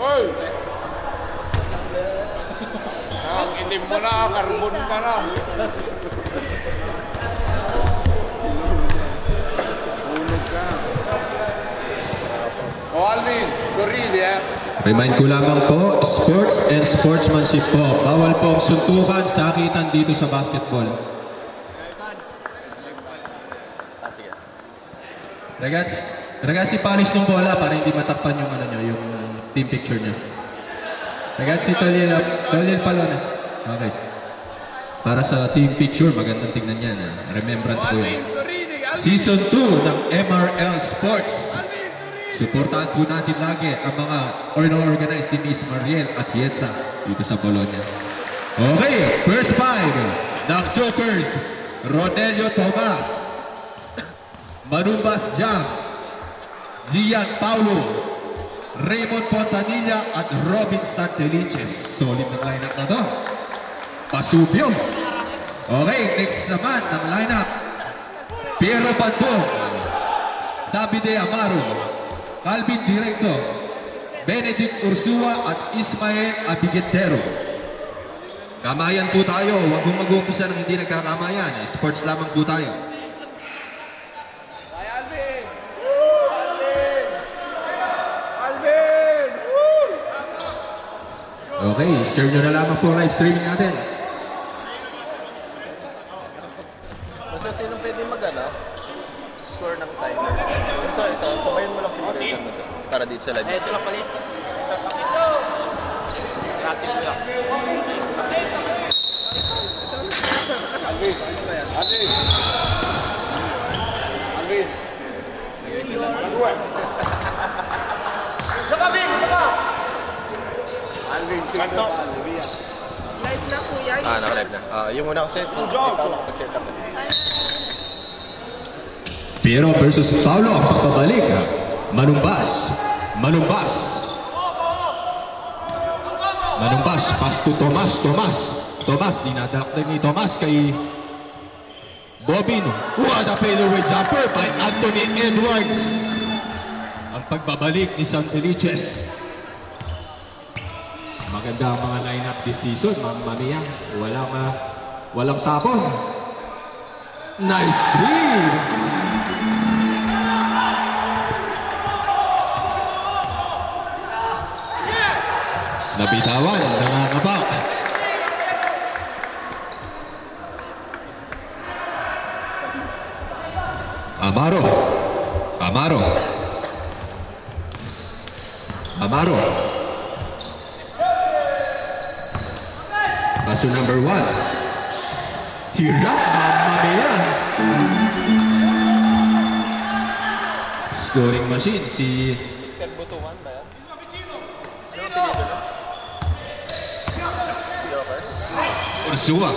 Oy! Itim mo na, carbon ka na. Ulog ka. O Alvin, sorry Remind ko lamang po, sports and sportsmanship po. Bawal po ang suntukan, sakitan dito sa basketball. Ragazzi, punish ng bola para hindi matakpan yung ano nyo, yung team picture nyo. Ragazzi, Toliel Palona. Okay. Para sa team picture, magandang tingnan yan. Remembrance po yan. Season 2 ng MRL Sports. Suportahan po natin lagi ang mga organized ni Miss Mariel at Yetza dito sa Bologna. Okay, first five ng Jokers, Ronelio Tomas, Manumbas Jam, Gian Paulo, Raymond Pontanilla at Robin Santelices. Solid ng lineup na to. Pasubyo. Okay, next naman ng lineup, Piero Pantong, Davide Amaro, Calvin Directo, Benedict Ursua at Ismael Abiguetero. Kamayan po tayo. Huwag mong mag-uumpisa ng hindi nagkakamayan. Sports lamang po tayo. Alvin! Alvin! Alvin! Okay, share nyo na lamang po live streaming natin. Basta sino pwede mag-ano? Score ng timer. Sabayan mo lang si Mariel para dito sa live. Ito lang palit. Natin mo lang. Alvin! Alvin! Alvin! Saka, Bin! Saka! Alvin, kanto! Live na po yan. Naka-live na. Yung muna kasi, hindi ako nakapag-set up. Piero versus Paulo. Pabalik. Manumbas. Manumbas. Manumbas. Pass to Tomas. Tomas. Dinadakdag ni Tomas kay Bobin. What a fadeaway jumper by Anthony Edwards. Ang pagbabalik ni Santelices. Maganda ang mga lineup this season, Mamma Mia. Walang tapon. Nice three. Nabitawan, nangangabak. Amaro. Paso number 1. Tira, Mamma Mia. Scoring machine, si Butuan ba yan? Ursua.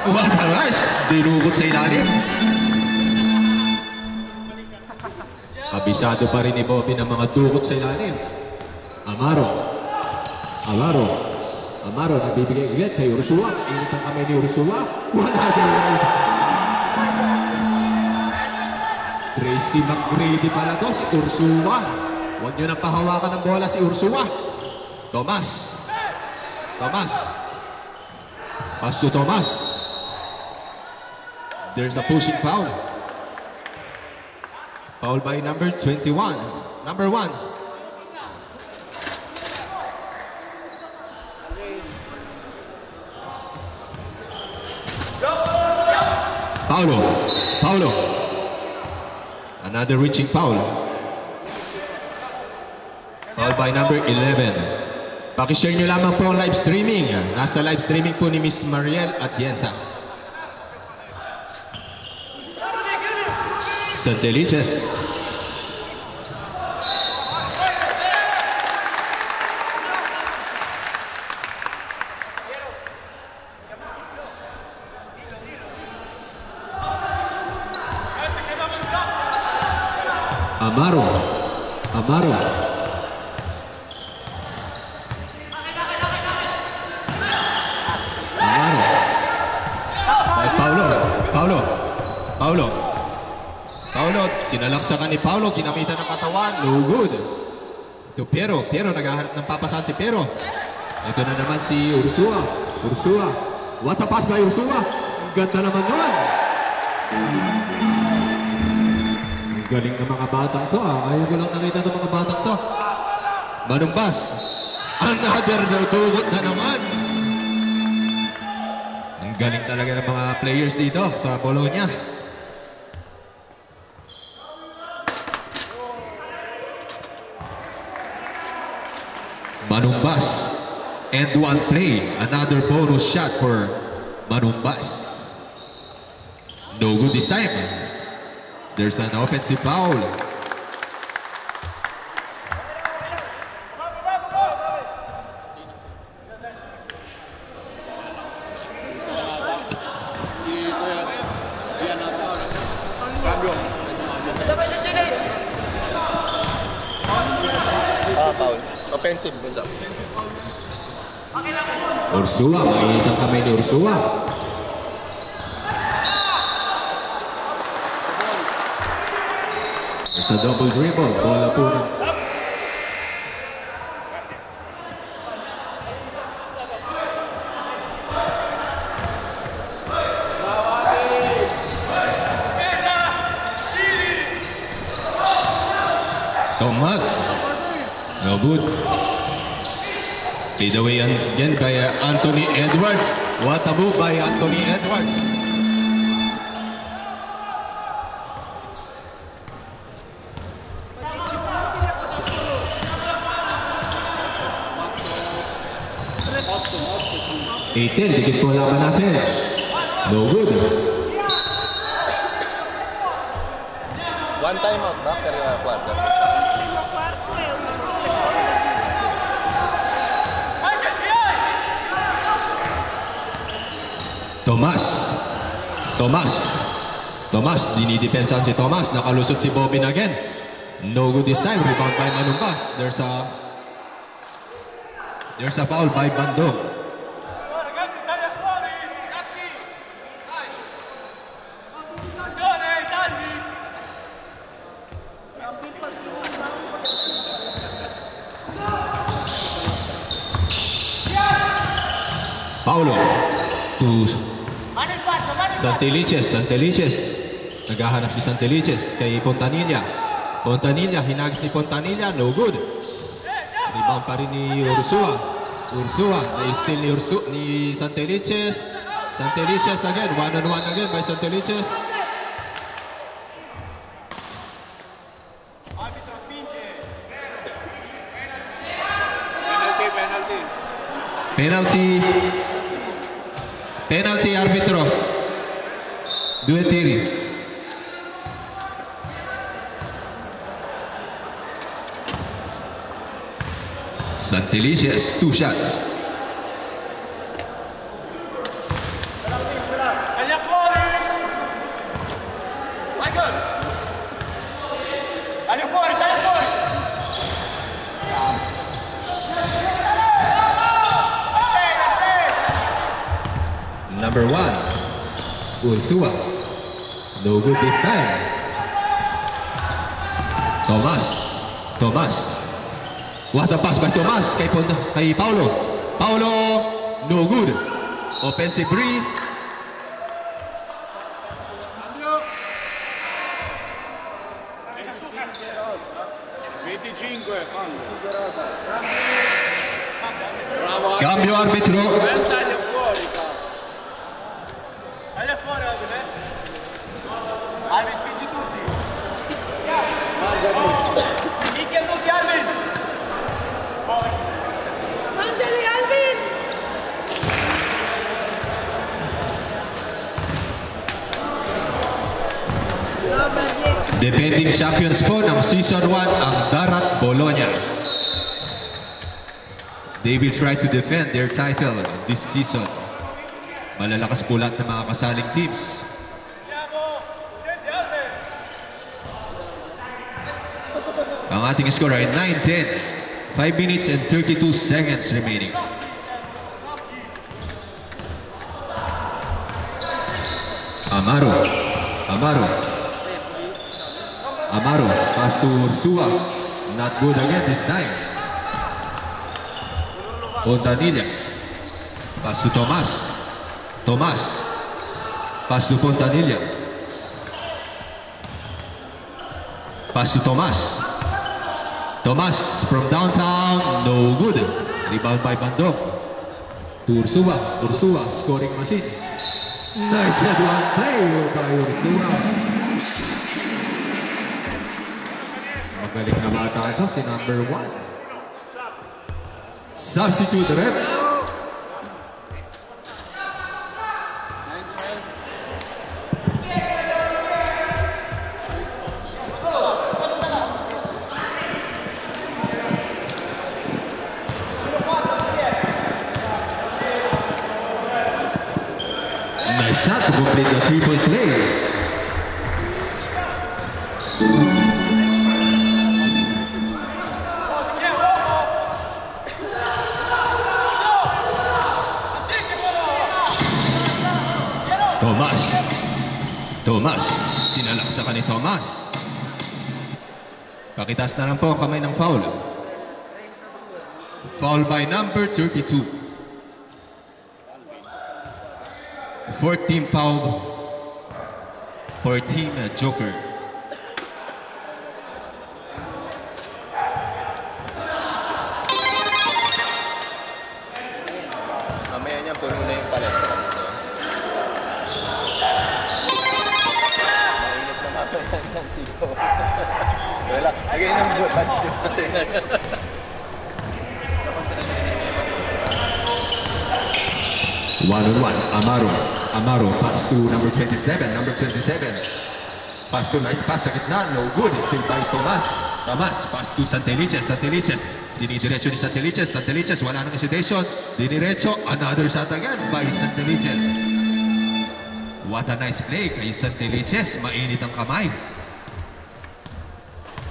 What a rush! Dinukot sa ilalim. Kabisado pa rin ni Bobby ng mga dukot sa ilalim. Amaro, nabibigay ulit kay Ursua. Init ang kamay ni Ursua. Wala din. Tracy McGrady pala to, si Ursua. Huwag nyo nang pahawakan ng bola si Ursua. Tomas. Pass to Tomas. There's a pushing foul. Foul by number 21. Number 1. Paulo. Another reaching foul. Foul by number 11. Pakishare nyo lamang po ang live streaming. Nasa live streaming po ni Miss Mariel at Yensa. Santelices. Amaro. By Paulo. Sinalaksakan ni Paulo, ginamitan ng katawan, no good. to Piero. Piero, naghahanap ng papasahan si Piero. Ito na naman si Ursua. Ursua. What a pass by Ursua. Ang ganda naman nun. Ang galing ng mga batang to. Ayaw ko lang nakita ng mga batang to. Manumbas. Another dugot na naman. Ang galing talaga ng mga players dito sa Bologna. Manumbas. And one play. Another bonus shot for Manumbas. No good this time. There's an offensive foul. Foul. Offensive. Ursua, mainit ang kamay ni Ursua. It's a double dribble. Bola po ng... Thomas. No good. Lead away again by Anthony Edwards. What a move by Anthony Edwards. Dikit po laban natin. No good. One time out ba? Kaya quarter. Tomas, dinidepensahan si Tomas. Nakalusot si Bobin again. No good this time. Rebound by Manumbas. There's a foul by Bandong. Paulo to Santelices. Naghahanap si Santelices kay Pontanilla. Hinagis ni Pontanilla, no good. Rebound pa rin ni Ursua. Na-steal ni Santelices. Santelices again, one-on-one again by Santelices. Penalty arbitro. 2 tiri. Santelices, 2 shots. Number 1, Ursua. No good this time. Tomas. What a pass by Tomas kay Paulo. No good. Offensive free. Cambio arbitro. Defending champions po ng Season 1 ang Darat Bologna. They will try to defend their title this season. Malalakas po lahat ng mga kasaling teams. Ang ating score ay 9-10. 5 minutes and 32 seconds remaining. Amaro, pass to Ursua. Not good again this time. Pontanilla. Pass to Tomas. Tomas. Pass to Pontanilla. Pass to Tomas. Tomas from downtown. No good. Rebound by Bandong. To Ursua. Ursua scoring machine. Nice headlock play by Ursua. Magaling na bata ito si number 1. Substitute rep. Nice shot to complete the 3-point play. Tomas, sinalaksakan ni Tomas. Pakitas na lang po ang kamay ng foul. Foul by number 32. 14 foul for Team Joker. Mamaya niya, puno na yung palet. Mainit na mapaya ng sigaw. Relax. Lagay ng buds yung natin. One-on-one, Amaro, pass to number 27, pass to nice pass sa gitna, no good, still by Tomas, pass to Santelices, dinidiretso ni Santelices, wala nang hesitation, diniretso, another shot again by Santelices. What a nice play kay Santelices, mainit ang kamay.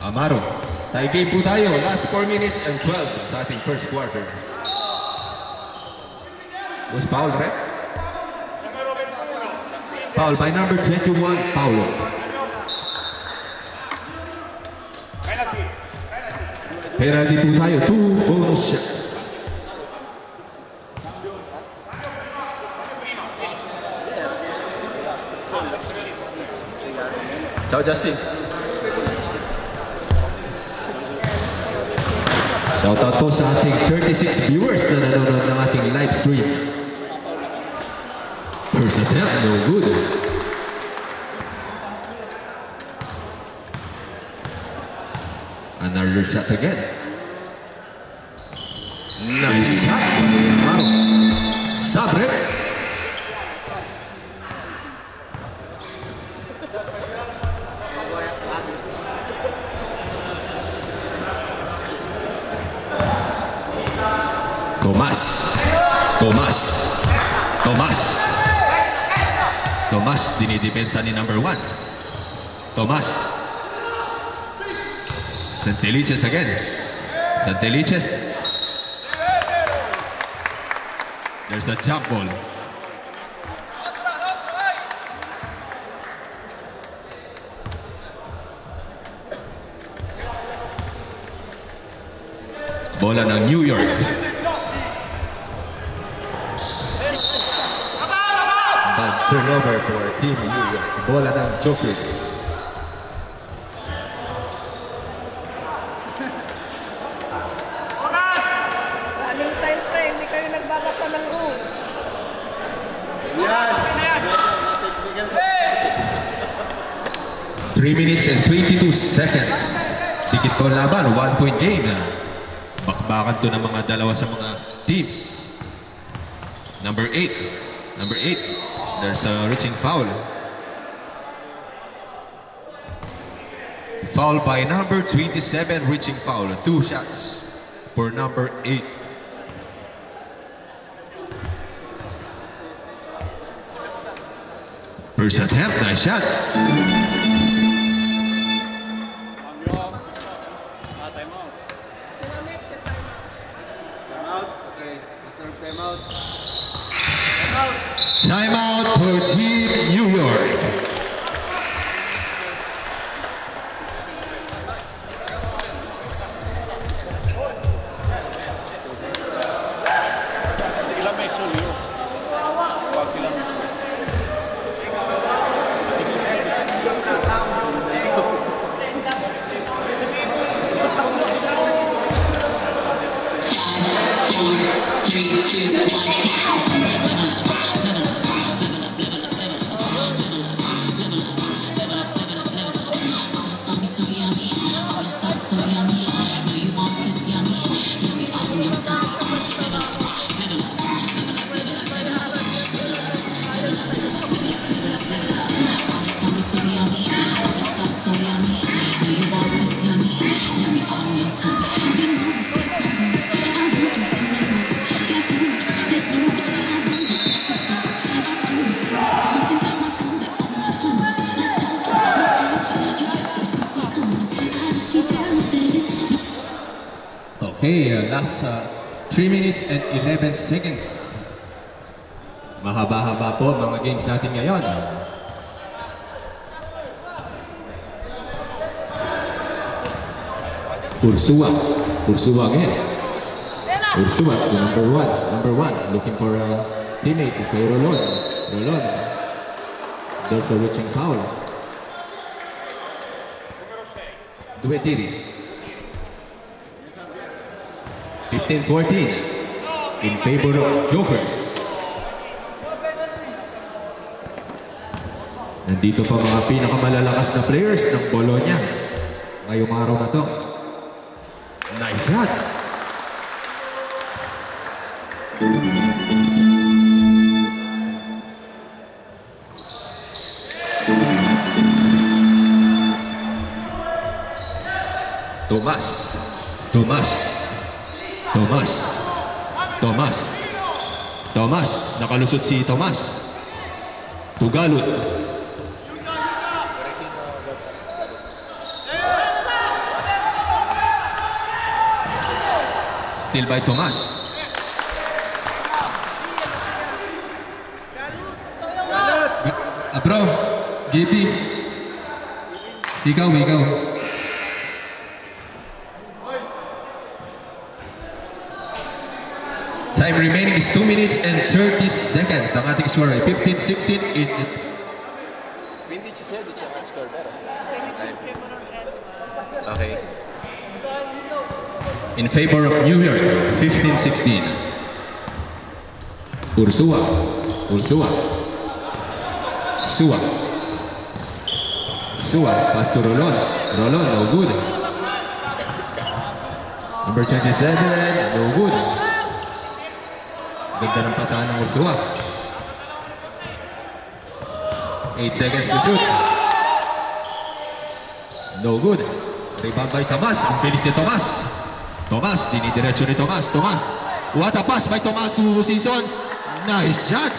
Amaro, tie game po tayo, last 4 minutes and 12 sa ating first quarter. Was foul, right? Foul by number 21, Paulo. Penalty po tayo, 2 bonus shots. Ciao, Justin. Shoutout po sa ating 36 viewers na nanonood ng ating live stream. First attempt, no good. Another shot again. Nice shot. Sabre. Tomas, dinidepensa ni number 1. Tomas. Santelices again. Santelices. There's a jump ball. Bola ng New York. Turnover for Team New York. Bola ng Jokers. Running time pre, hindi kayo nagbabasa ng rules. Yan! 3 minutes and 22 seconds. Dikit po laban, 1-point game. Bakbakan to ng mga dalawa sa mga teams. Number 8. There's a reaching foul. Foul by number 27, reaching foul. 2 shots for number 8. First attempt, nice shot. Timeout for Team New York. Okay, last 3 minutes and 11 seconds. Mahaba-haba po mga games natin ngayon. Ursua. Ursua again. Ursua to number one. Number one, looking for a teammate kay Rolon. Rolon. There's a reaching foul. Duetiri. 15-14 in favor of Jokers. Nandito pa mga pinakamalalakas na players ng Bologna ngayong araw na to. Nice shot! Tomas. Tomas. Tomas. Tomas. Tomas. Nakalusot si Tomas. Tugalot. Still by Tomas. Bro, JP. Ikaw. Time remaining is 2 minutes and 30 seconds. Ang ating score ay 15-16 in... Quindi ci sei, dice il score, vero? Okay. In favor of New York, 15-16. Ursua. Ursua. Sua. Sua. Pass to Rolon. Rolon, no good. Number 27, no good. Ganda ng pasahan ng Ursua. 8 seconds to shoot. No good. Rebound by Tomas. Ang bilis ni Tomas. Tomas, dinidiretso ni Tomas. Tomas. What a pass by Tomas to Season. Nice shot.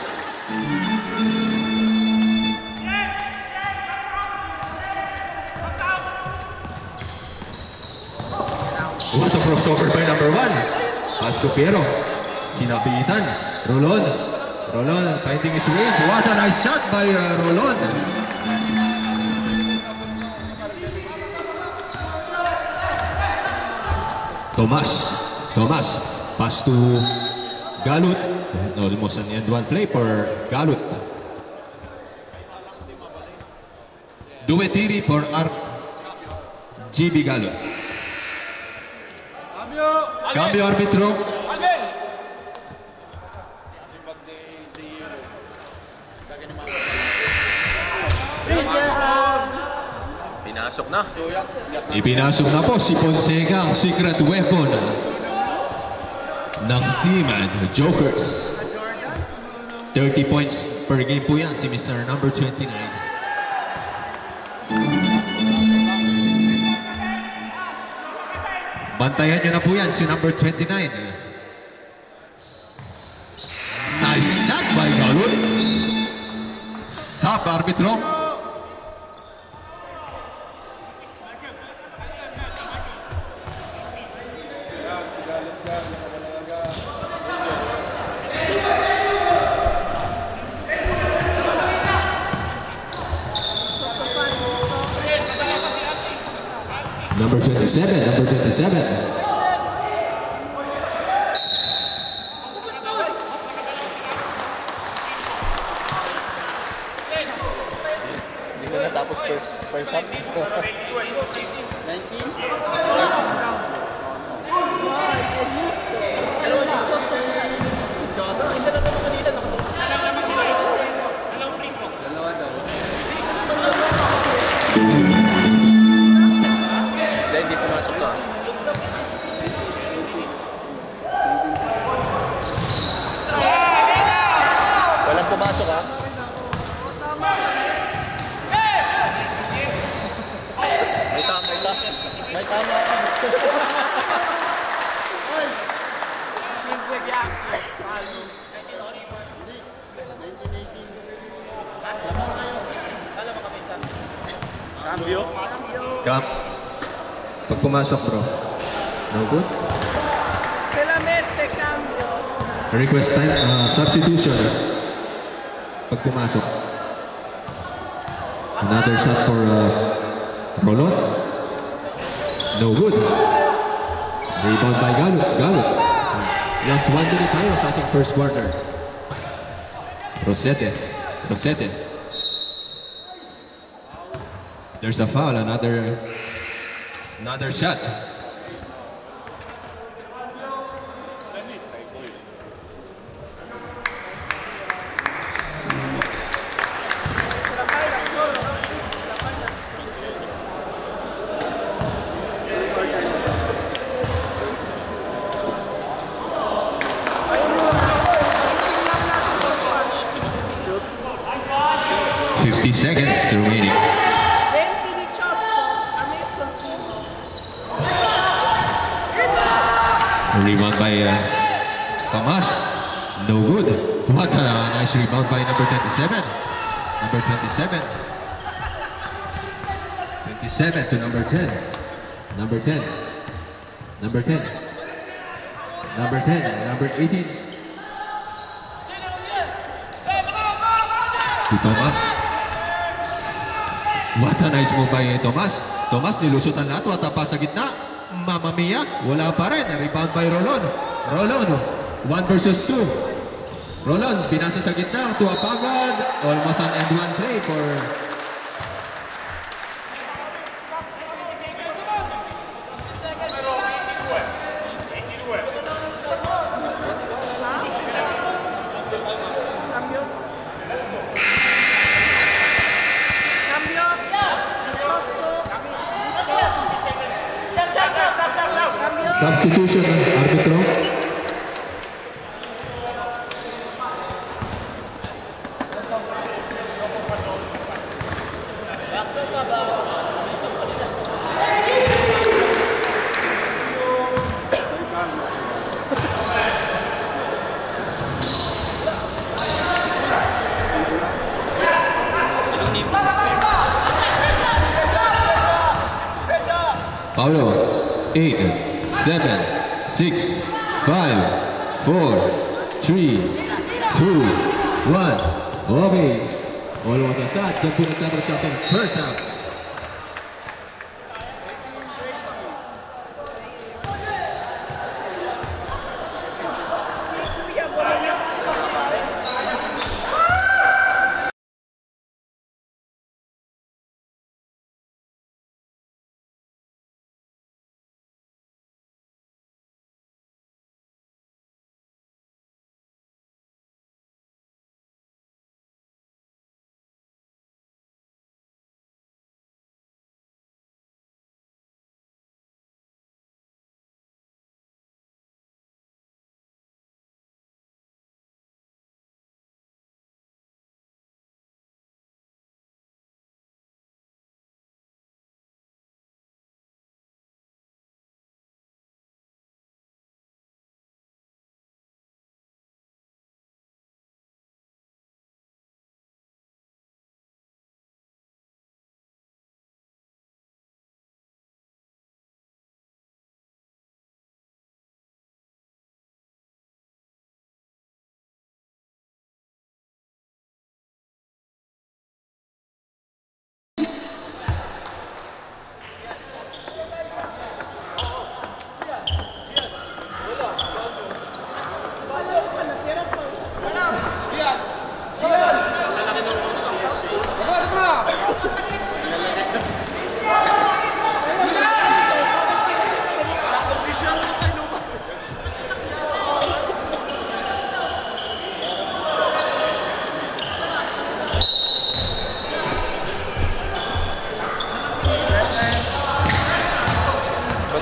What a crossover by number 1. Pass to Piero. Sinabitan. Rolon. Rolon finding his range. What a nice shot by Rolon. Tomas. Tomas. Pass to Galut. Almost an end one play for Galut. Duetiri for GB Galut. Cambio arbitro. Pinasok na. Ipinasok na po si Fonseca, ang secret weapon ng team Jokers. 30 points per game po yan si Mr. Number 29. Bantayan nyo na po yan si number 29. Nice shot by Galut. Sap arbitro. Number 27, number 27. Hindi ko natapos first half. 19? pumasok ha. May tama ka. Cap. Pag pumasok bro. No good? Solamente cambio. Request time, substitution. Pag pumasok. Another shot for Rolon. No good. Rebound by Galot. Last 1 minute tayo sa ating first quarter. Rosete. There's a foul, another shot. Seconds remaining. 20-18. Rebound by Tomas. No good. What a nice rebound by number 27. Number 27. 27 to number 10. Number 10. Number 10. Number 10. Number 18. To Tomas. What a nice move by Tomas. Tomas nilusutan lahat. Watapa sa gitna. Mamma mia. Wala pa rin. Rebound by Rolon. 1 versus 2. Rolon, pinasa sa gitna. Tuwapagad. Almost an end one play for... Substitution ng arbitro. Paulo, 8, 7, 6, 5, 4, 3, 2, 1. Okay. Almost a shot. Sa pinagtatapos sa ating first half.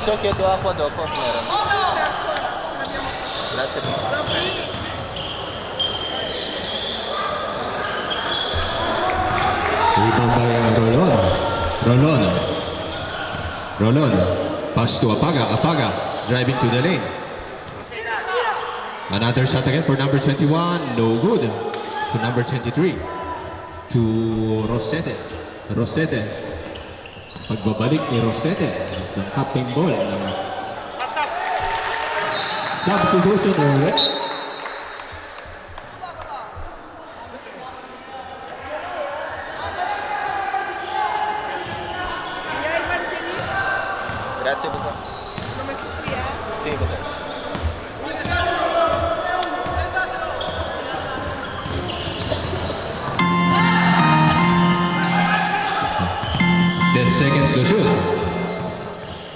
Ciò chiedo acqua dopo, Grazie. Rebound by Rolon. Rolon. Pass to Apaga. Apaga driving to the lane. Another shot again for number 21. No good. To number 23. To Rosete. Pagbabalik ni Rosete sa cupping ball. Substitution ulit. Grazie, Buto. Sì, Buto. Seconds to shoot.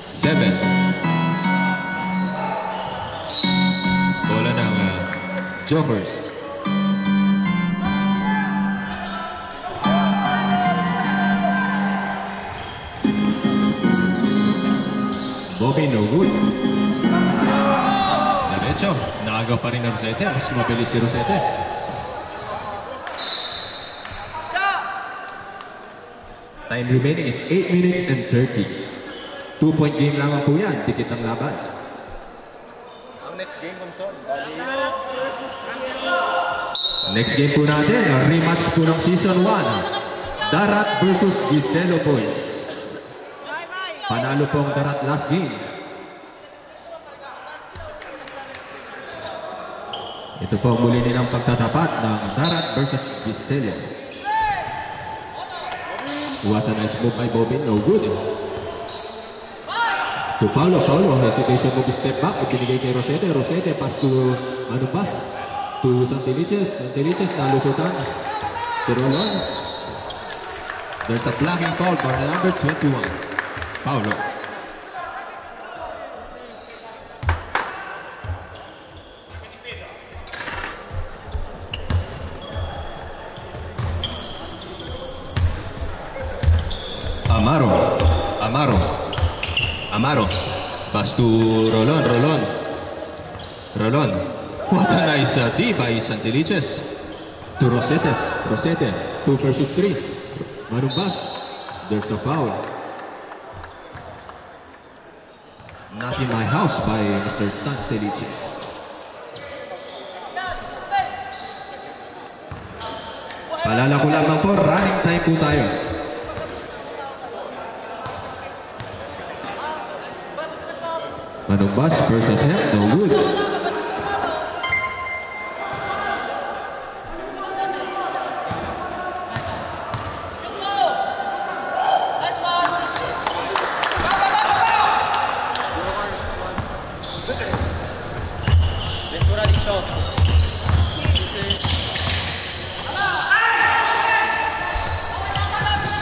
7. Bola ng Jokers. Bobby no good. Diretso. Naagaw pa rin ng Rosete. Mas mabilis si Rosete. Time remaining is 8 minutes and 30. 2-point game lamang po yan. Dikit ang laban. Ang next game, Consol. Next game po natin, rematch po ng Season 1. Darat versus Giselo Boys. Panalo po ang Darat last game. Ito po ang muli nilang pagtatapat ng Darat versus Giselo. What a nice move by Bobby, no good. To Paulo, hesitation move, step back, ibinigay kay Rosete, pass to, pass? To Santelices, nalusutan. To Rolon. There's a blocking foul for number 21, Paulo. Amaro. Pass to Rolon. What a nice D by Santelices. To Rosete. 2 versus 3. Marumbas. There's a foul. Not in my house by Mr. Santelices. Paalala ko lamang po, running time po tayo. Manumbas versus him, no good.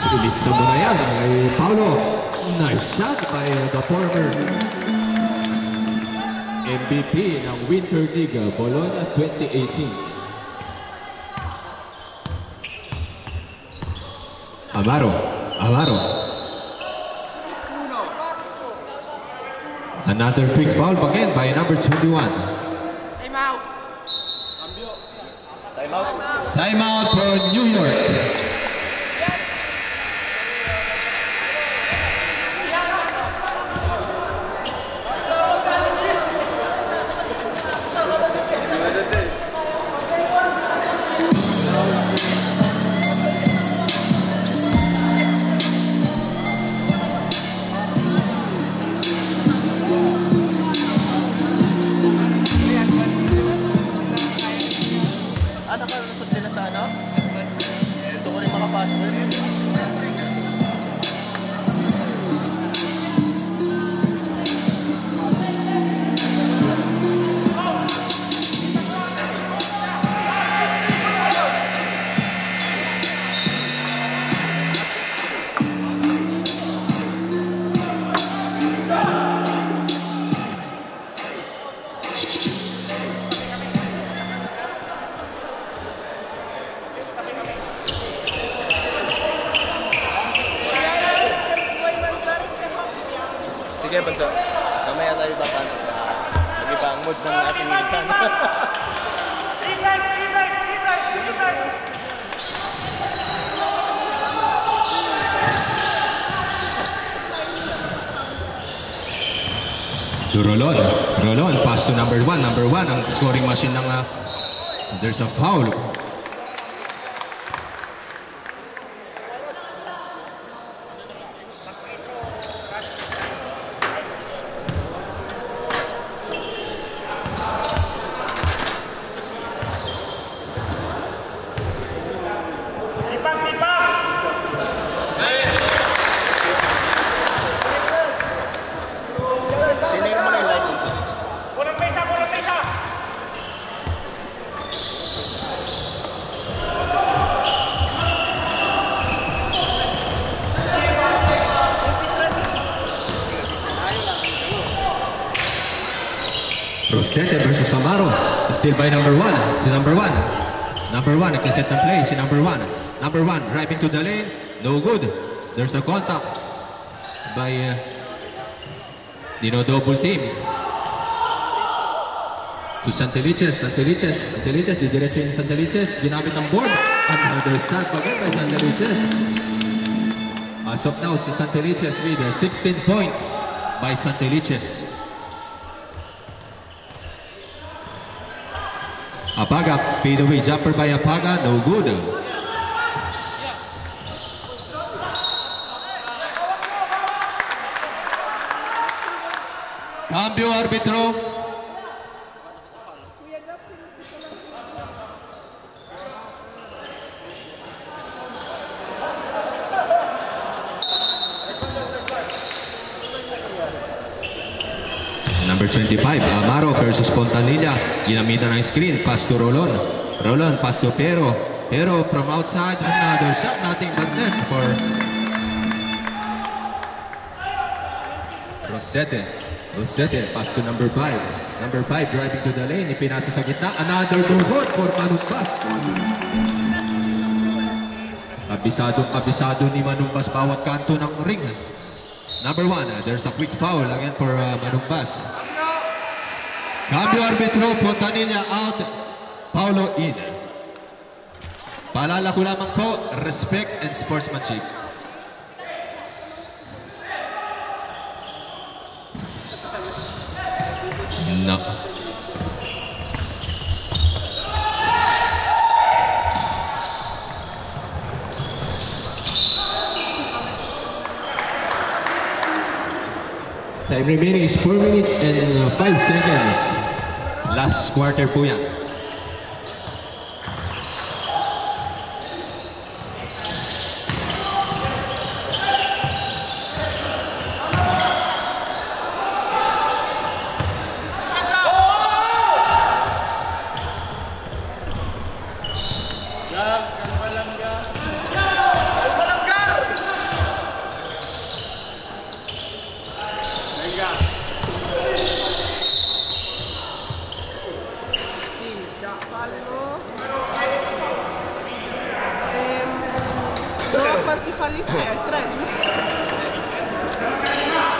Ilista mo na yan kay Paulo. Nice shot by the former MVP ng Winter League Bologna 2018. Amaro. Another quick foul again by number 21. Time out for New York. Nakalusot sila sa ano? Gusto ko rin makapasok. Sige, Banso. Mamaya tayo tatanap na nag-iba ang mood ng ating minsan. To Rolon. Rolon, pass to number 1. Number 1, ang scoring machine ng... there's a foul. Sinare mo na yung light on siya. Rosete versus Amaro. Still by number 1. Si number 1. Number 1, nagsiset ng play. Si number 1. Number 1, driving to the lane. No good. There's a contact by Dino-double team. To Santelices. Santelices, didiretso yung Santelices. Ginamit ng board. Another shot. Maganda Santelices. As of now, si Santelices with 16 points by Santelices. Apaga, fade away jumper by Apaga, no good. Cambio arbitro. Kuya Justin, magsisalang ko. Number 25, Amaro versus Pontanilla. Ginamitan ng screen, pass to Rolon. Rolon, pass to Pero. Pero from outside, another shot, nothing but net for Rosete. Rosete, pass to number 5. Number 5, driving to the lane, ipinasa sa gitna. Another dugot for Manumbas. Kabisado ni Manumbas bawat kanto ng ring. Number 1, there's a quick foul again for Manumbas. Cambio arbitro, Pontanilla out, Paulo in. Paalala ko lamang po, respect and sportsmanship. No. Time remaining is 4 minutes and 5 seconds. Last quarter po yan. Quanti falli sei? 3, giusto? 3-1.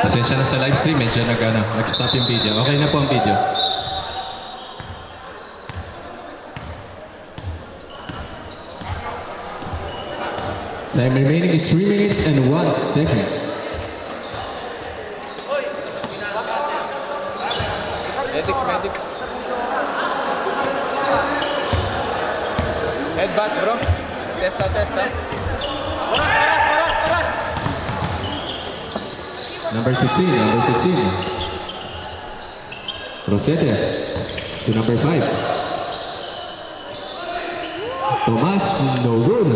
Pasensya na sa live stream, medyo nag-stop yung video. Okay na po ang video. Time remaining is 3 minutes and 1 second. Medics. Headbutt, bro. Testa. Number 16. Rosete to number 5. Tomas, no good.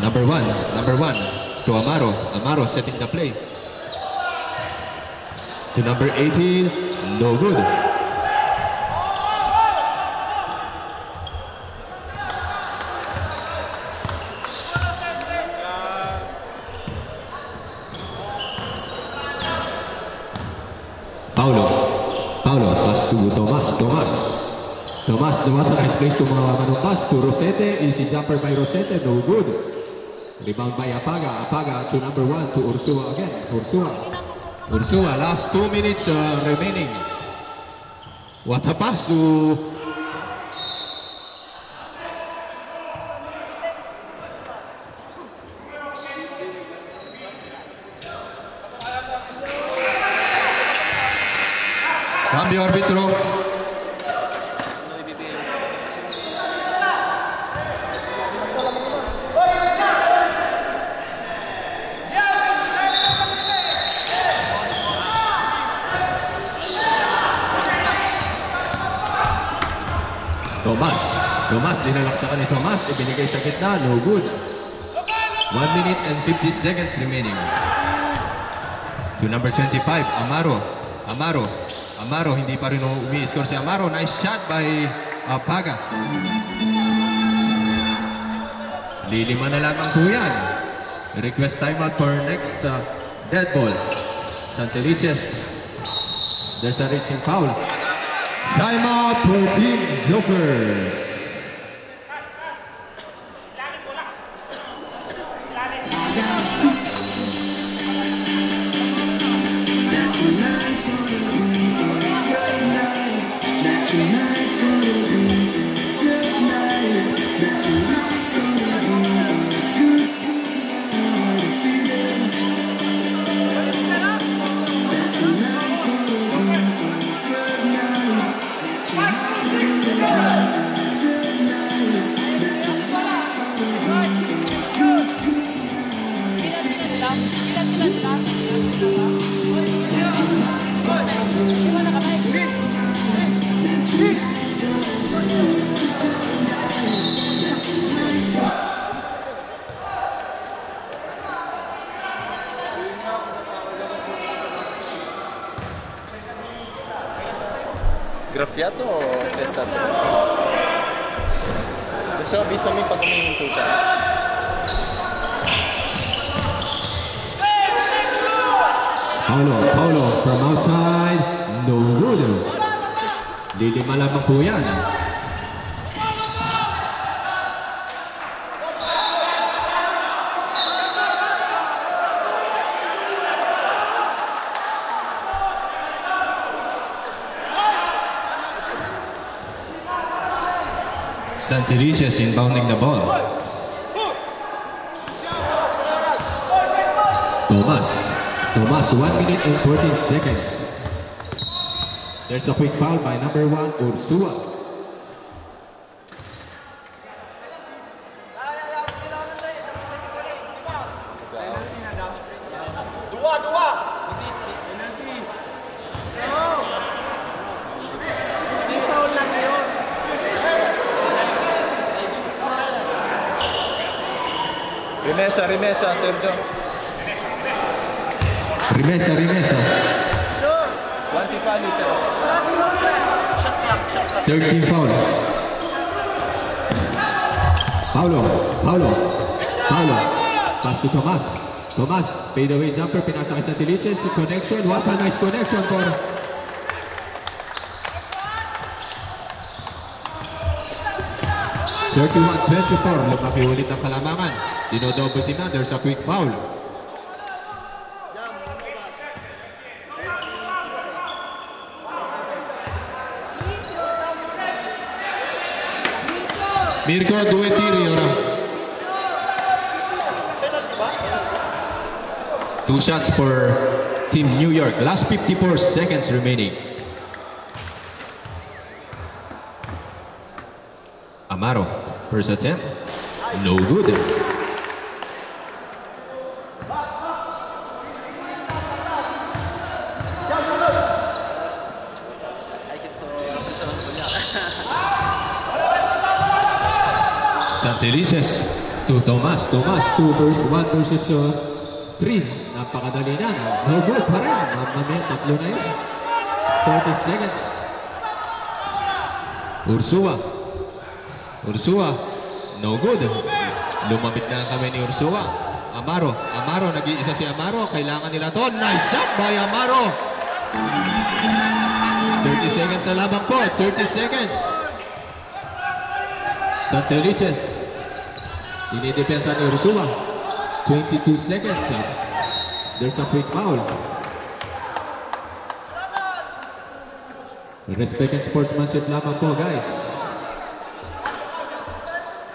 Number 1. to Amaro. Amaro setting the play. To number 18, no good. Paulo, pass to Tomas, the one nice place to mga pass to Rosete. Easy jumper by Rosete, no good. Rebound by Apaga to number 1 to Ursua again. Ursua, last 2 minutes remaining. What a pass to... Cambio árbitro. Tomas, dinalaksakan ni Tomas, ibinigay sa gitna, no good. 1 minute and 50 seconds remaining. To number 25, Amaro, hindi pa rin umi-score si Amaro. Nice shot by Apaga. Lilima na lamang po yan. Request timeout for next dead ball. Santelices. There's a reaching foul. Timeout for Team Jokers. Graffiato o pesato? Gusto bisa mo pag humihinto ka. Paulo from outside, no good. Lilima lamang po yan. Santelices inbounding the ball. Tomas, 1 minute and 14 seconds. There's a quick foul by number 1, Ursua. Remesa, Sergio. Remesa. 25 liter. 13 foul. Paulo. Pass to Tomas, fade away jumper, pinasa kay Santelices. Connection, what a nice connection for... (31-24), lumaki ulit ang kalamangan. Dino-double team na, there's a quick foul. Mirko Duetiri, ora. 2 shots for Team New York. Last 54 seconds remaining. Amaro, first attempt, no good. Santelices to Tomas, 1 versus 3. Napakadali na. No good pa rin. Mamaya, tatlo na yun. 40 seconds. Ursua. No good. Lumabit na ang kamay ni Ursua. Amaro, nag-iisa si Amaro. Kailangan nila to. Nice shot by Amaro. 30 seconds na lamang po. 30 seconds. Santelices. Dinidepensa ni Ursua. 22 seconds. There's a quick foul. Respect and sportsmanship lamang po, guys.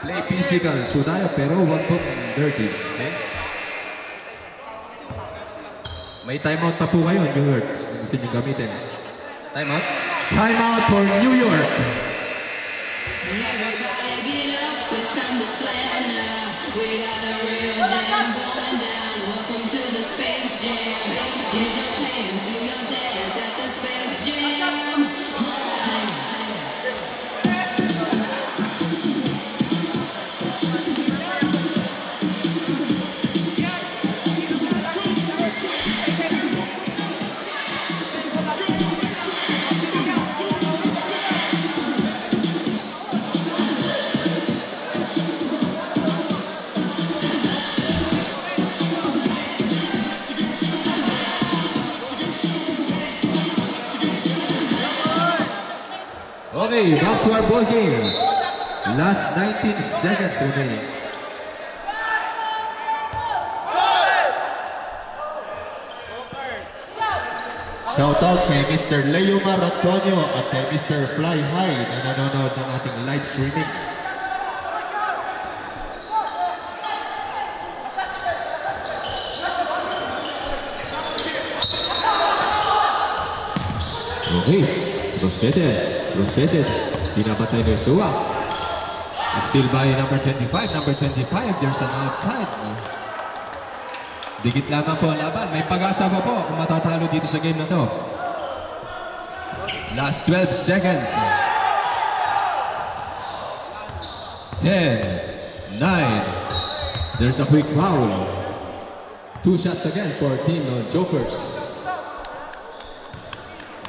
Play physical po tayo, pero wag po dirty. Okay? May timeout pa po kayo, New York. Gusto nyo gamitin. Timeout? Timeout for New York. Everybody get up, it's time to slam now. We got a real jam going down. Welcome to the Space Jam. Here's your chance, do your dance at the Space Jam. Okay, back to our ball game. Last 19 seconds remaining. Shoutout kay Mr. Leo Marantonio at kay Mr. Fly High na nanonood ng ating live streaming. Okay, Rosete, binabatay ni Ursua. Still by number 25, there's an outside. Digit lamang po ang laban. May pag-asa pa po kung matatalo dito sa game na to. Last 12 seconds. 10, 9. There's a quick foul. 2 shots again for Team Jokers.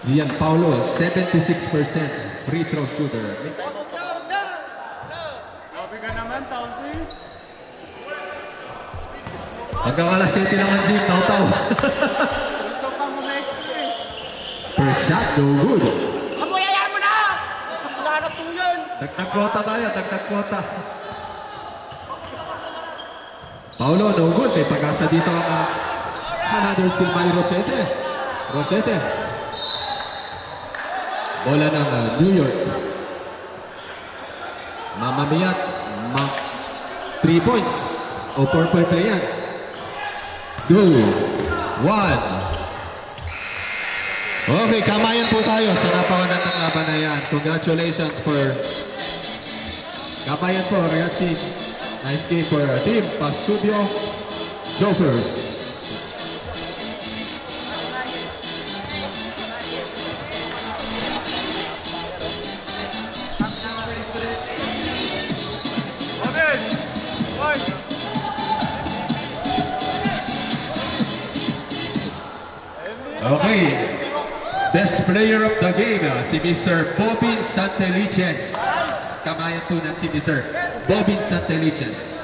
Gianpaolo, 76% free throw shooter. Grabe ka naman, Tausi. Hanggang alas 7 naman, Jim. Taw-taw. Gusto pa mo next eh. First shot, no good. Kamuyayaan mo na! Nahanap po yun! Dagdag quota. Paolo, no good. May pag-asa dito ang another steal by Rosete. Bola ng New York. Mamamiyat. 3 points. O 4-point play yan. 2, 1. Okay, kamayan po tayo sa napakagandang laban na yan. Congratulations for kamayan po, ragazzi. Nice game for Team Pastudio Jokers. Okay, best player of the game, si Mr. Bobin Santelices. Kamayan po natin si Mr. Bobin Santelices.